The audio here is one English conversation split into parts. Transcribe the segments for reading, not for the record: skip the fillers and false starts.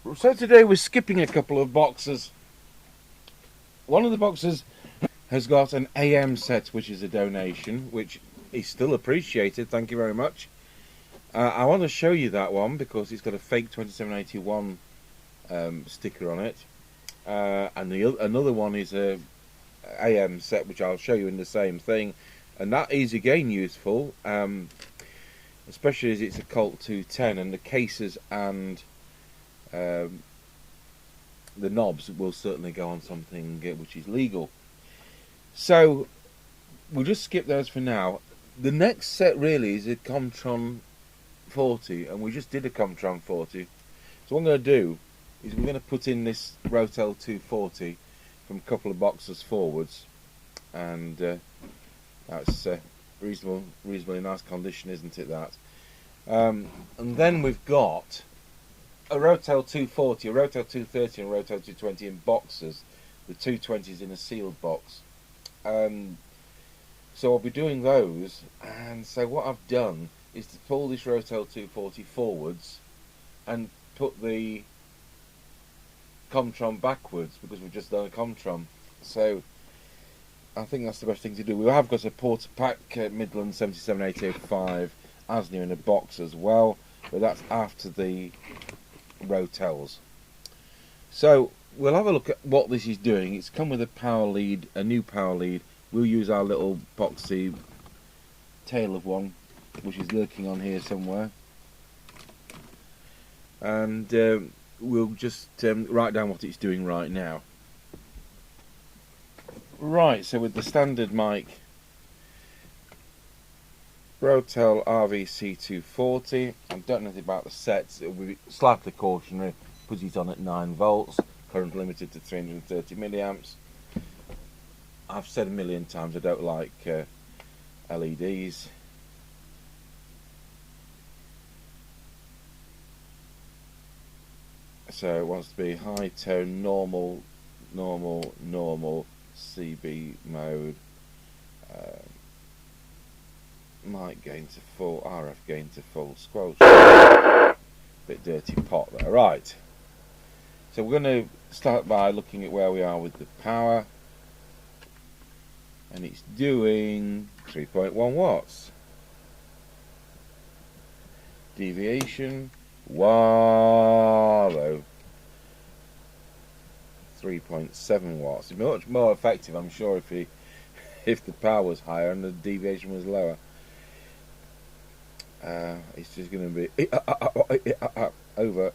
So today we're skipping a couple of boxes. One of the boxes has got an AM set, which is a donation, which is still appreciated. Thank you very much. I want to show you that one because it's got a fake 2781 sticker on it, and another one is a AM set, which I'll show you in the same thing, and that is again useful, especially as it's a Colt 210, and the cases and the knobs will certainly go on something which is legal. So we'll just skip those for now. The next set really is a Comtron 40, and we just did a Comtron 40. So what I'm going to do is we're going to put in this Rotel 240 from a couple of boxes forwards, and that's reasonably nice condition, isn't it, that? And then we've got a Rotel 240, a Rotel 230 and a Rotel 220 in boxes. The 220s in a sealed box. So I'll be doing those, and so what I've done is to pull this Rotel 240 forwards and put the Comtron backwards, because we've just done a Comtron. So I think that's the best thing to do. We have got a Porter Pack Midland 77805 as new in a box as well, but that's after the Rotels. So we'll have a look at what this is doing. It's come with a power lead, a new power lead. We'll use our little boxy tail of one, which is lurking on here somewhere, and we'll just write down what it's doing right now. Right, so with the standard mic, Rotel RVC240, I don't know anything about the sets. It will be slightly cautionary. Put it on at 9 volts, current limited to 330 milliamps. I've said a million times I don't like LEDs. So it wants to be high tone, normal, CB mode, mic gain to full, RF gain to full, squelch. Bit dirty pot there. Right. So we're going to start by looking at where we are with the power, and it's doing 3.1 watts. Deviation, wow, though, 3.7 watts. It's much more effective, I'm sure, if the power was higher and the deviation was lower. It's just going to be over.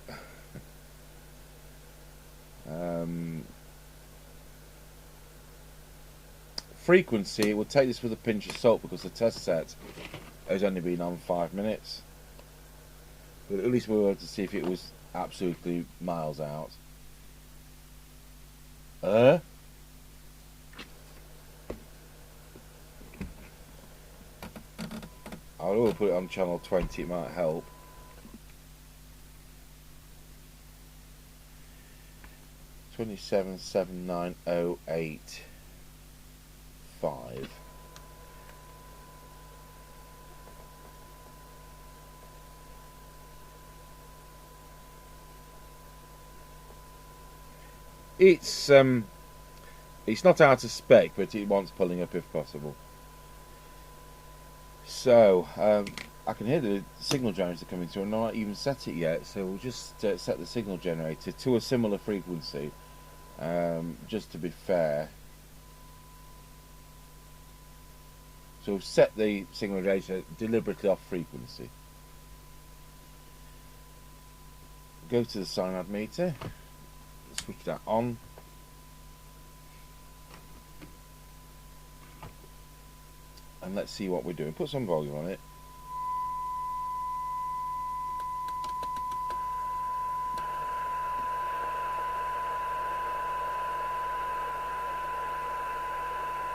Frequency, we'll take this with a pinch of salt because the test set has only been on 5 minutes, but at least we were able to see if it was absolutely miles out. I will put it on channel 20, it might help. $27,79085. It's not out of spec, but it wants pulling up if possible. So I can hear the signal generator coming through, and I've not even set it yet. So we'll just set the signal generator to a similar frequency, just to be fair. So set the signal generator deliberately off frequency. Go to the Cybernet meter, switch that on. And let's see what we're doing. Put some volume on it.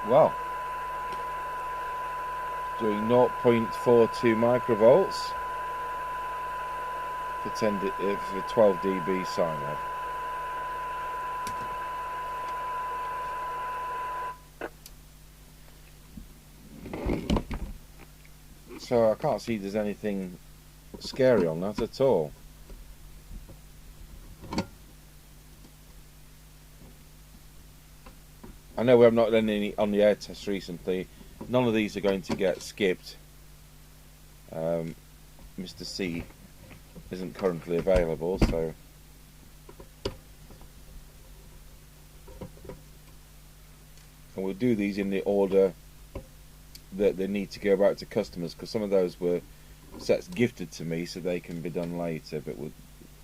Well, doing 0.42 microvolts for 12 dB sine wave. So I can't see there's anything scary on that at all. I know we have not done any on the air test recently. None of these are going to get skipped. Mr. C isn't currently available, so and we'll do these in the order that they need to go back to customers, because some of those were sets gifted to me, so they can be done later, but we'll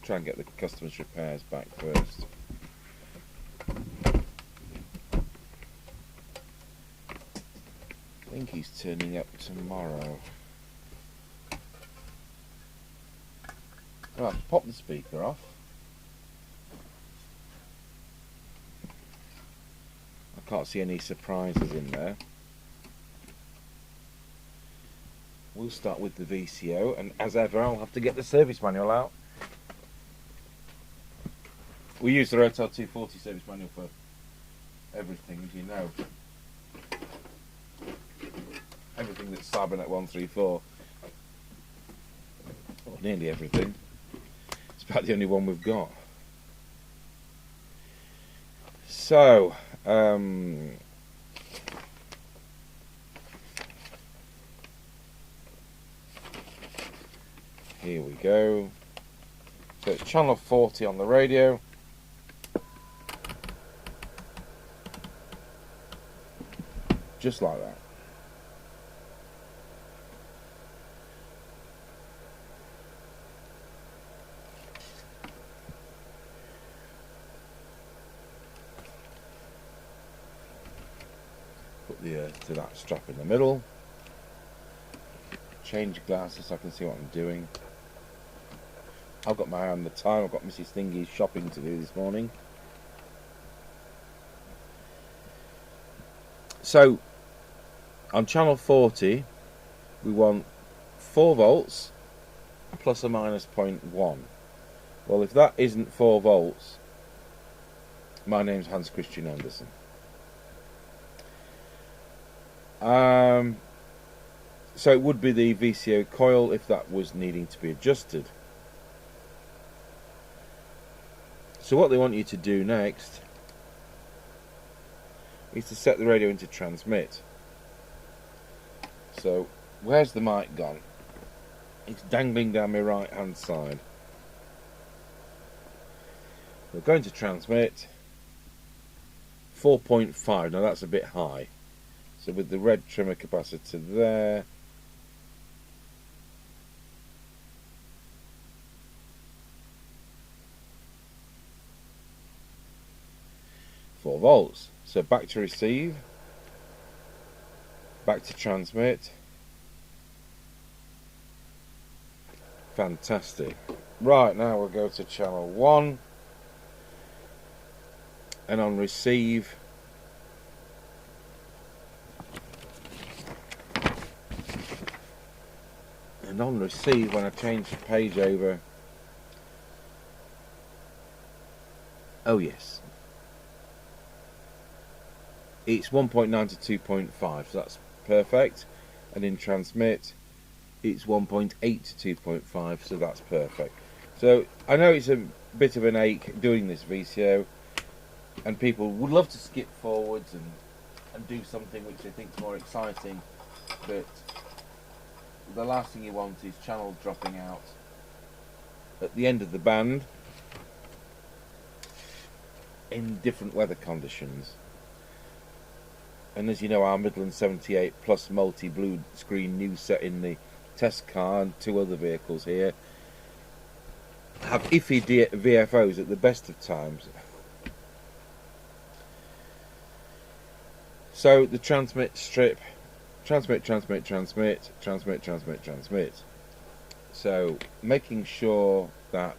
try and get the customers' repairs back first. I think he's turning up tomorrow. Right, pop the speaker off. I can't see any surprises in there. We'll start with the VCO, and as ever I'll have to get the service manual out. We use the Rotel 240 service manual for everything, as you know. Everything that's Cybernet 134. Well, nearly everything. It's about the only one we've got. So, here we go. So it's channel 40 on the radio. Just like that. Put the to that strap in the middle. Change glasses so I can see what I'm doing. I've got my eye on the time. I've got Mrs. Thingy's shopping to do this morning. So, on channel 40, we want 4 volts plus or minus 0.1. Well, if that isn't 4 volts, my name's Hans Christian Andersen. So it would be the VCO coil if that was needing to be adjusted. So what they want you to do next is to set the radio into transmit. So where's the mic gone? It's dangling down my right hand side. We're going to transmit 4.5. Now that's a bit high. So with the red trimmer capacitor there, volts. So back to receive, back to transmit. Fantastic. Right, now we'll go to channel 1, and on receive when I change the page over, oh yes, it's 1.9 to 2.5, so that's perfect. And in transmit, it's 1.8 to 2.5, so that's perfect. So I know it's a bit of an ache doing this VCO, and people would love to skip forwards and do something which they think is more exciting, but the last thing you want is channels dropping out at the end of the band in different weather conditions. And as you know, our Midland 78 Plus multi-blue screen news set in the test car and 2 other vehicles here have iffy VFOs at the best of times. So the transmit strip, transmit. So making sure that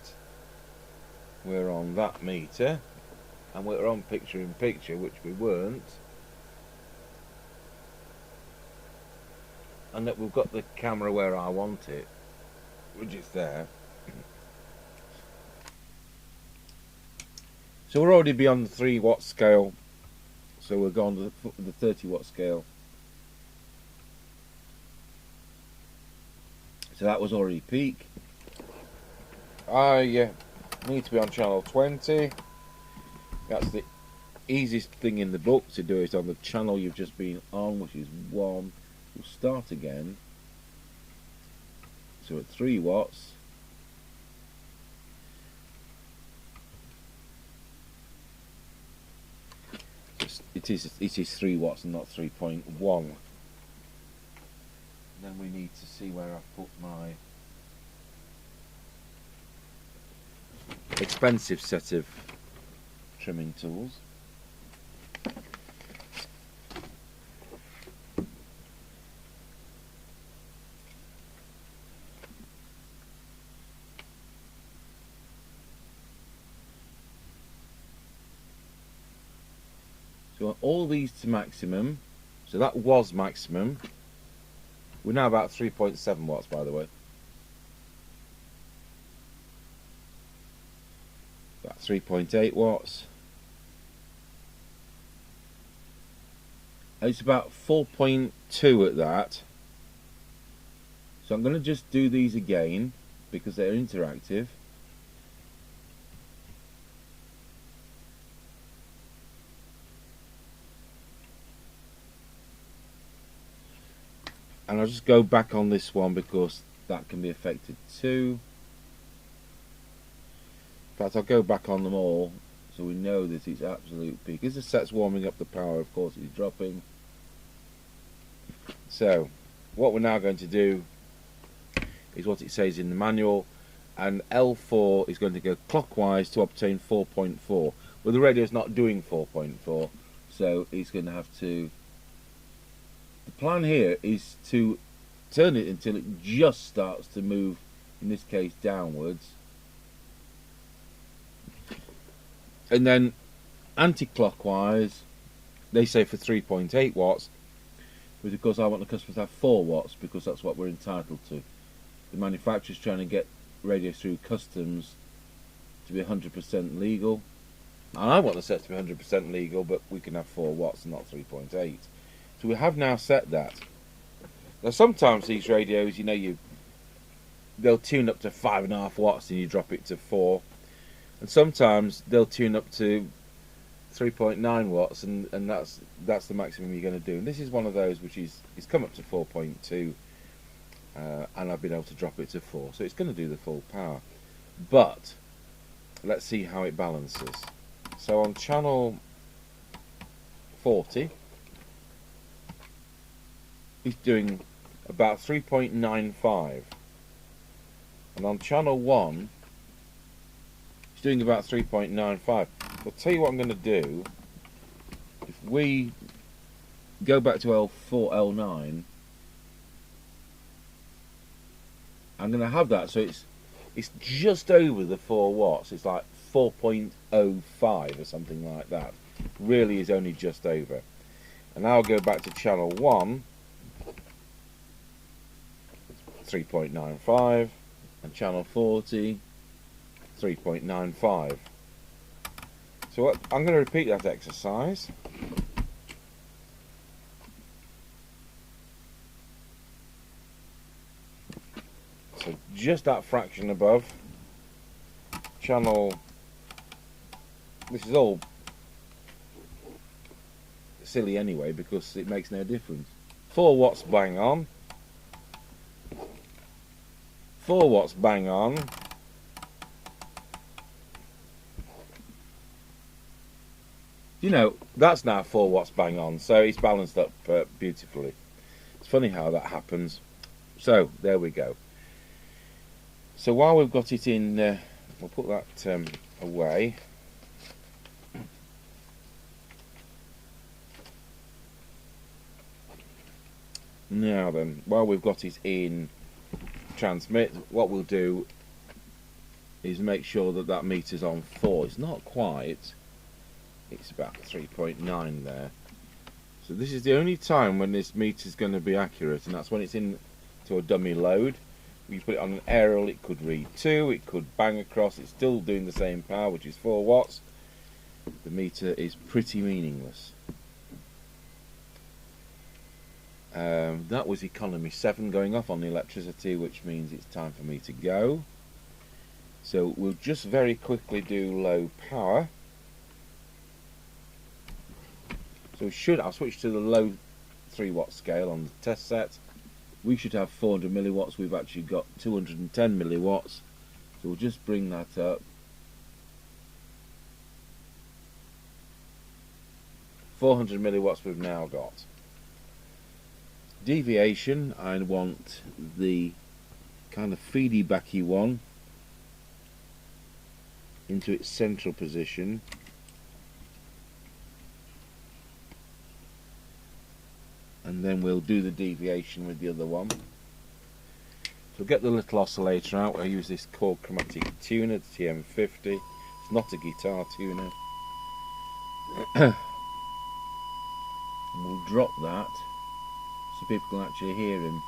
we're on that meter and we're on picture in picture, which we weren't. And that we've got the camera where I want it, which is there. So we're already beyond the 3 watt scale, so we're going to the 30 watt scale. So that was already peak. I need to be on channel 20. That's the easiest thing in the book to do it on the channel you've just been on, which is 1. We'll start again. So at 3 watts, it is 3 watts and not 3.1. Then we need to see where I've put my expensive set of trimming tools. So all these to maximum. So that was maximum. We're now about 3.7 watts, by the way. About 3.8 watts. It's about 4.2 at that. So I'm going to just do these again because they're interactive. And I'll just go back on this one because that can be affected too. In fact, I'll go back on them all so we know that it's absolute peak. As the set's warming up, the power, of course, is dropping. So, what we're now going to do is what it says in the manual, and L4 is going to go clockwise to obtain 4.4. Well, the radio's not doing 4.4, so it's going to have to... The plan here is to turn it until it just starts to move, in this case downwards, and then anti-clockwise, they say for 3.8 watts, but of course I want the customers to have 4 watts because that's what we're entitled to. The manufacturer's trying to get radios through customs to be 100% legal, and I want the set to be 100% legal, but we can have 4 watts and not 3.8. So we have now set that. Now sometimes these radios, you know, they'll tune up to 5.5 watts and you drop it to 4, and sometimes they'll tune up to 3.9 watts and that's the maximum you're going to do. And this is one of those which is come up to 4.2, and I've been able to drop it to 4, so it's going to do the full power. But let's see how it balances. So on channel 40, he's doing about 3.95, and on channel 1 he's doing about 3.95. I'll tell you what I'm going to do. If we go back to L4, L9, I'm going to have that so it's just over the 4 watts. It's like 4.05 or something like that. Really is only just over. And now I'll go back to channel 1, 3.95, and channel 40, 3.95. So I'm going to repeat that exercise. So just that fraction above channel. This is all silly anyway because it makes no difference. 4 watts bang on. 4 watts bang on. You know, that's now 4 watts bang on, so it's balanced up beautifully. It's funny how that happens. So there we go. So while we've got it in, we'll put that away. Now then, while we've got it in transmit, what we'll do is make sure that that meter's on 4. It's not quite, it's about 3.9 there. So this is the only time when this meter's going to be accurate, and that's when it's in to a dummy load. You put it on an aerial, it could read 2, it could bang across, it's still doing the same power, which is 4 watts. The meter is pretty meaningless. That was economy 7 going off on the electricity, which means it's time for me to go. So we'll just very quickly do low power. So I'll switch to the low 3 watt scale on the test set. We should have 400 milliwatts. We've actually got 210 milliwatts. So we'll just bring that up. 400 milliwatts we've now got. Deviation, I want the kind of feedy-backy one into its central position. And then we'll do the deviation with the other one. So get the little oscillator out. I use this Chord Chromatic tuner, the TM50. It's not a guitar tuner. We'll drop that so people can actually hear him.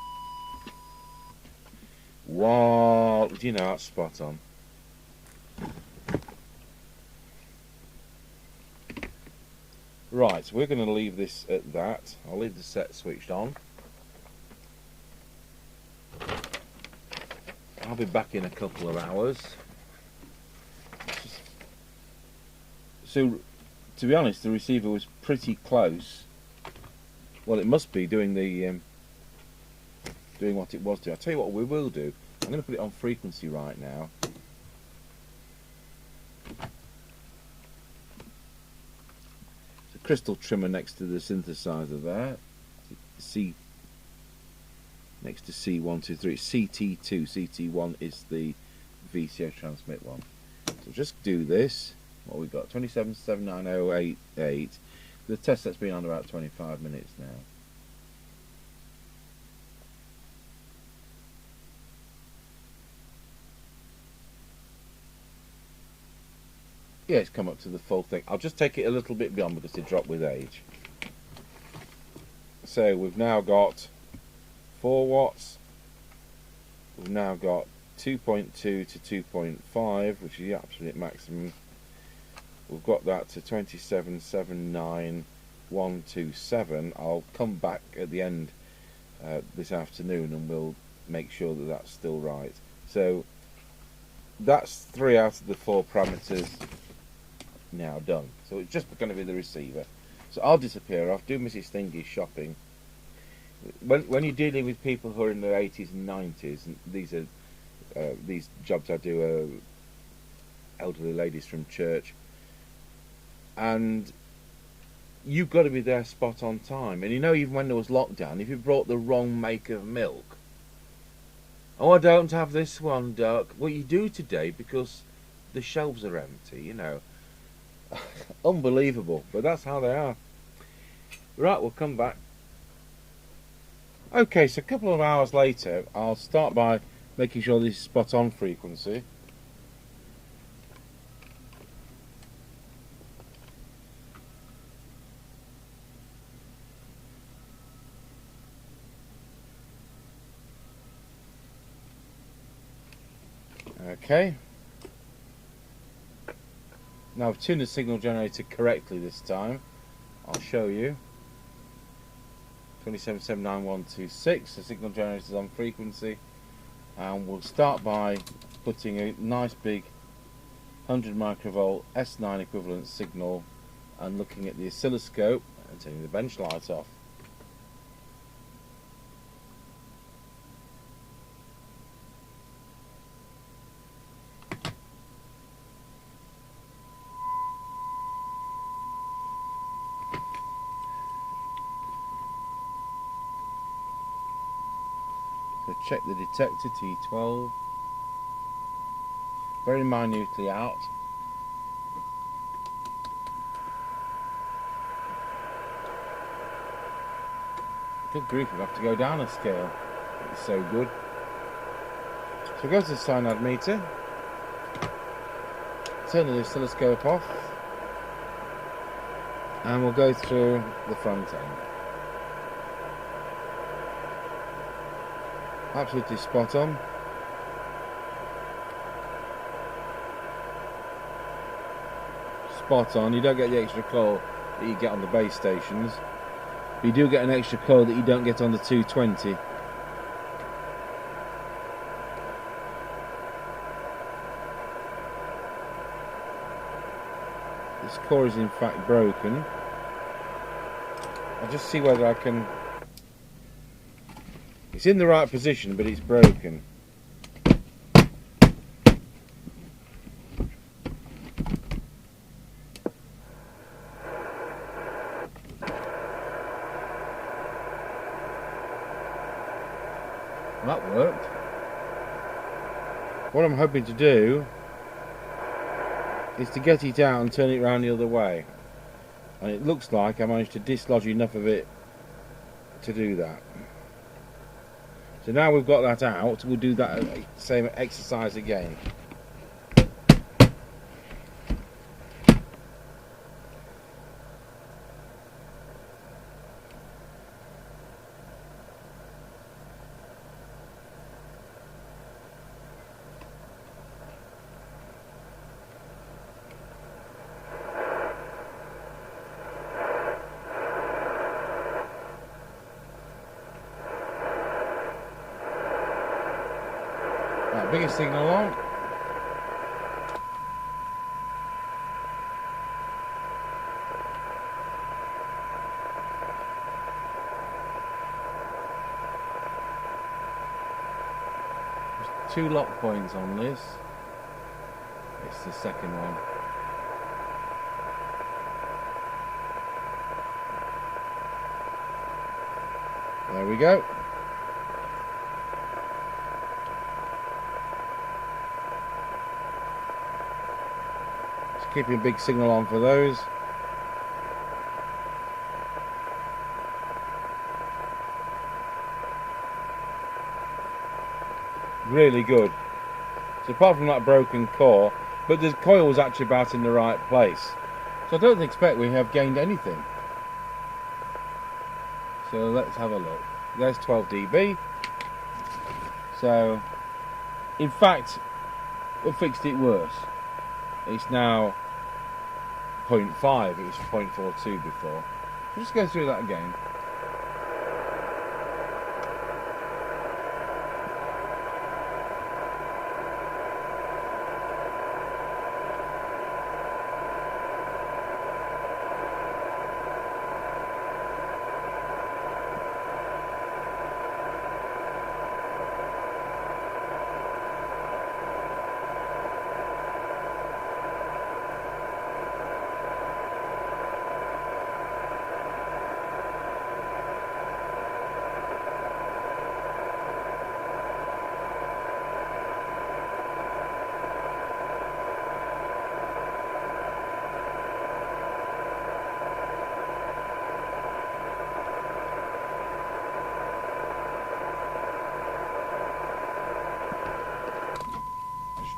Wow, do you know, that's spot on. Right, so we're going to leave this at that. I'll leave the set switched on. I'll be back in a couple of hours. So, to be honest, the receiver was pretty close. Well, it must be doing the doing what it was doing. I'll tell you what we will do. I'm going to put it on frequency right now. Crystal trimmer next to the synthesizer there. Next to C123. CT2. CT1 is the VCO transmit one. So just do this. What we've got 2779088. The test set's been on about 25 minutes now. Yeah, it's come up to the full thing. I'll just take it a little bit beyond because it dropped with age. So we've now got 4 watts. We've now got 2.2 to 2.5, which is the absolute maximum. We've got that to 2779127. I'll come back at the end this afternoon and we'll make sure that that's still right. So that's 3 out of the 4 parameters now done. So it's just going to be the receiver. So I'll disappear off, do Mrs. Thingy's shopping. When you're dealing with people who are in their 80s and 90s, and these jobs I do are elderly ladies from church, and you've got to be there spot on time. And you know, even when there was lockdown, if you brought the wrong make of milk, oh, I don't have this one, Doc. Well, you do today because the shelves are empty, you know. Unbelievable, but that's how they are. Right, we'll come back. Okay, so a couple of hours later, I'll start by making sure this is spot on frequency. Okay. Now I've tuned the signal generator correctly this time. I'll show you. 2779126, the signal generator is on frequency, and we'll start by putting a nice big 100 microvolt S9 equivalent signal and looking at the oscilloscope and turning the bench light off. So check the detector T12, very minutely out. Good grief, we have to go down a scale. It's so good. So go to the cyanide meter, turn the oscilloscope off, and we'll go through the front end. Absolutely spot on. Spot on. You don't get the extra coil that you get on the base stations, but you do get an extra coil that you don't get on the 220. This core is in fact broken. I'll just see whether I can... It's in the right position, but it's broken. That worked. What I'm hoping to do is to get it out and turn it around the other way. And it looks like I managed to dislodge enough of it to do that. So now we've got that out, we'll do that same exercise again. Right, biggest signal on. There's 2 lock points on this. It's the second one. There we go. Just keeping a big signal on for those. Really good. So apart from that broken core, but the coil was actually about in the right place. So I don't expect we have gained anything. So let's have a look. There's 12 dB. So, in fact, we fixed it worse. It's now 0.5. It was 0.42 before. We'll just go through that again.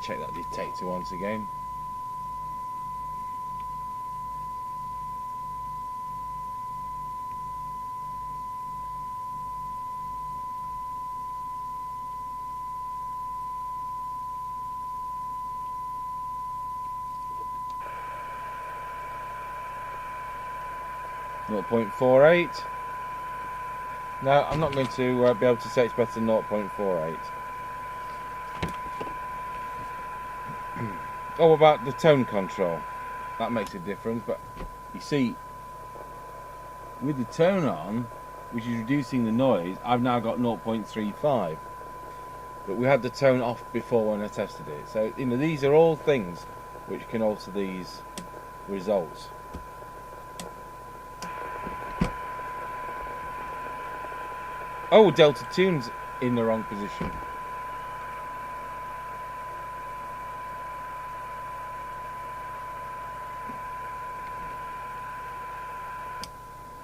Check that detector once again. .48. No, I'm not going to be able to say it's better than 0.48. Oh, about the tone control, that makes a difference, but you see, with the tone on, which is reducing the noise, I've now got 0.35, but we had the tone off before when I tested it. So, you know, these are all things which can alter these results. Oh, delta tune's in the wrong position.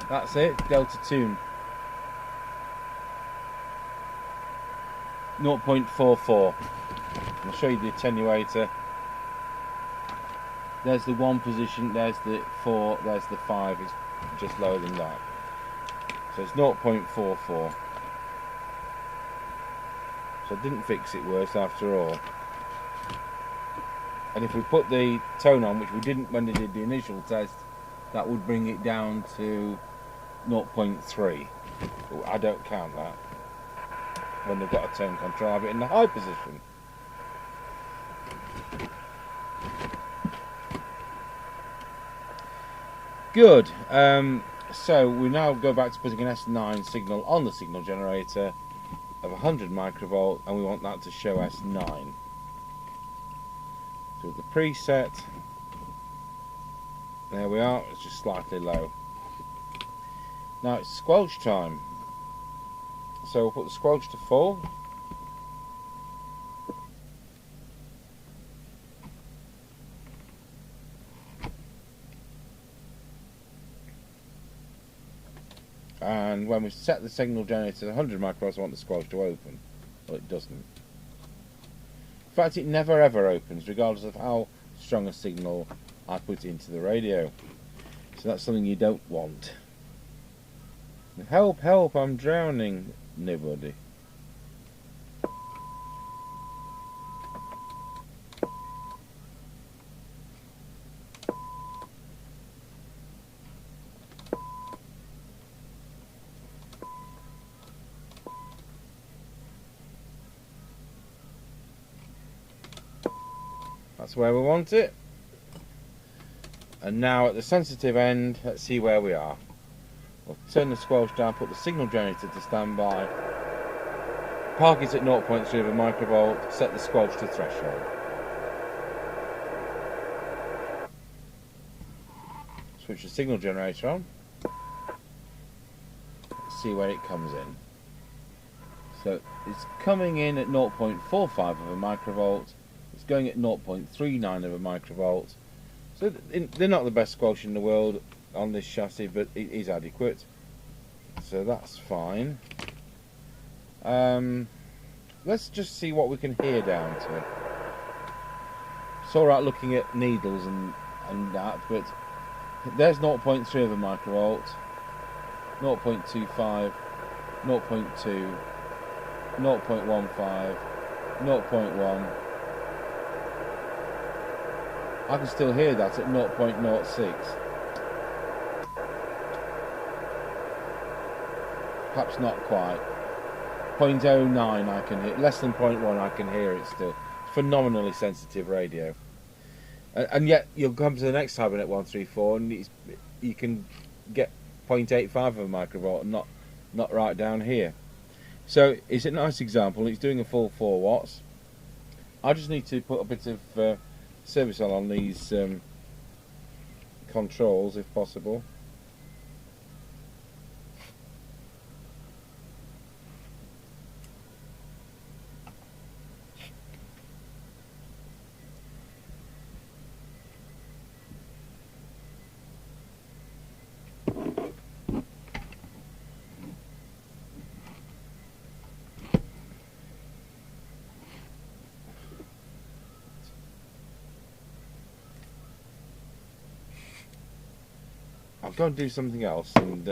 That's it, delta tune. 0.44. I'll show you the attenuator. There's the 1 position, there's the 4, there's the 5, it's just lower than that. So it's 0.44. So I didn't fix it worse after all. And if we put the tone on, which we didn't when we did the initial test, that would bring it down to 0.3. I don't count that when they've got a tone control. I have it in the high position. Good. So we now go back to putting an S9 signal on the signal generator of 100 microvolt, and we want that to show S9. So with the preset, there we are, it's just slightly low. Now it's squelch time. So we'll put the squelch to full. And when we set the signal generator to 100 microvolts, I want the squelch to open. Well, it doesn't. In fact, it never ever opens, regardless of how strong a signal I put into the radio. So that's something you don't want. Help, help, I'm drowning. Nobody. That's where we want it. And now at the sensitive end, let's see where we are. We'll turn the squelch down, put the signal generator to standby, park it at 0.3 of a microvolt, set the squelch to threshold. Switch the signal generator on. Let's see where it comes in. So it's coming in at 0.45 of a microvolt. It's going at 0.39 of a microvolt. So they're not the best squelch in the world on this chassis, but it is adequate. So that's fine. Let's just see what we can hear down to. It's alright looking at needles and that, but there's 0.3 of a microvolt, 0.25, 0.2, 0.15, 0.1. I can still hear that at 0.06. Perhaps not quite. 0.09 I can hear, less than 0.1 I can hear it still. It's phenomenally sensitive radio. And yet you'll come to the next Cybernet 134 and you can get 0.85 of a microvolt and not right down here. So it's a nice example. It's doing a full 4 watts. I just need to put a bit of service on these controls if possible. I'll go and do something else and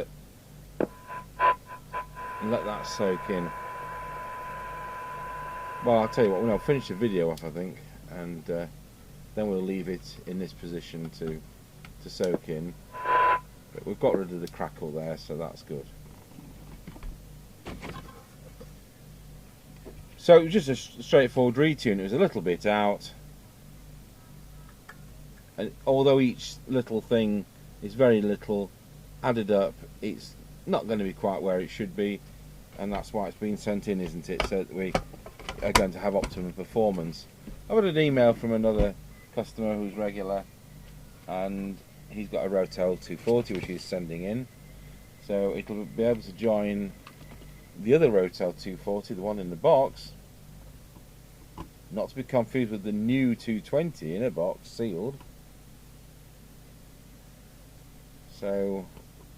let that soak in. Well, I'll tell you what, we'll finish the video off, I think, and then we'll leave it in this position to soak in. But we've got rid of the crackle there, so that's good. So it was just a straightforward retune. It was a little bit out, and although each little thing is very little, added up, it's not going to be quite where it should be, and that's why it's been sent in, isn't it? So that we are going to have optimum performance. I got an email from another customer who's regular, and he's got a Rotel 240 which he's sending in, so it'll be able to join the other Rotel 240, the one in the box, not to be confused with the new 220 in a box, sealed. So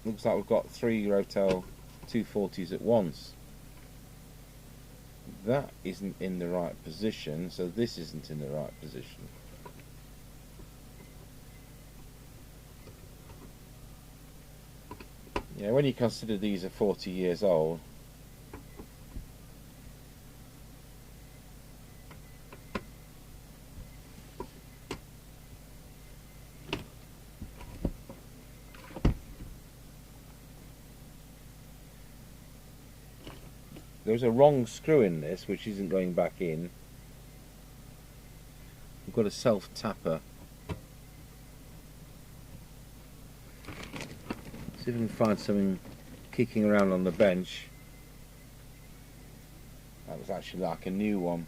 looks like we've got 3 Rotel 240s at once. That isn't in the right position, so this isn't in the right position. Yeah, when you consider these are 40 years old, there's a wrong screw in this which isn't going back in. We've got a self tapper. See if we can find something kicking around on the bench. That was actually like a new one.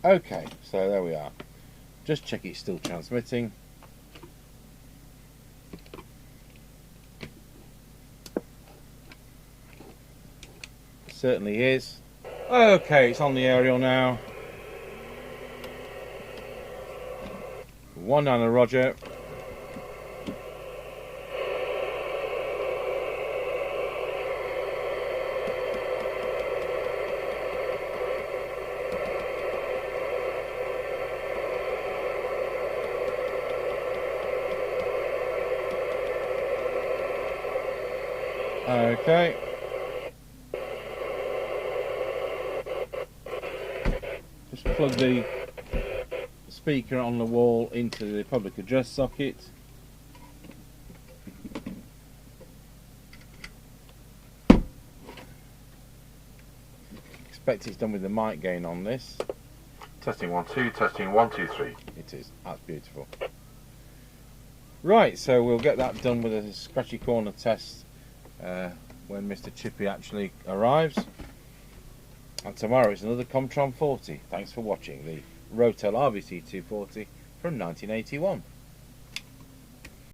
Okay, so there we are. Just check it's still transmitting. Certainly is. Okay, it's on the aerial now. 19 Roger. Okay. Just plug the speaker on the wall into the public address socket. Expect it's done with the mic gain on this. Testing 1 2, testing 1 2 3. It is. That's beautiful. Right, so we'll get that done with a scratchy corner test when Mr. Chippy actually arrives. And tomorrow it's another Comtron 40. Thanks for watching the Rotel RVC240 from 1981.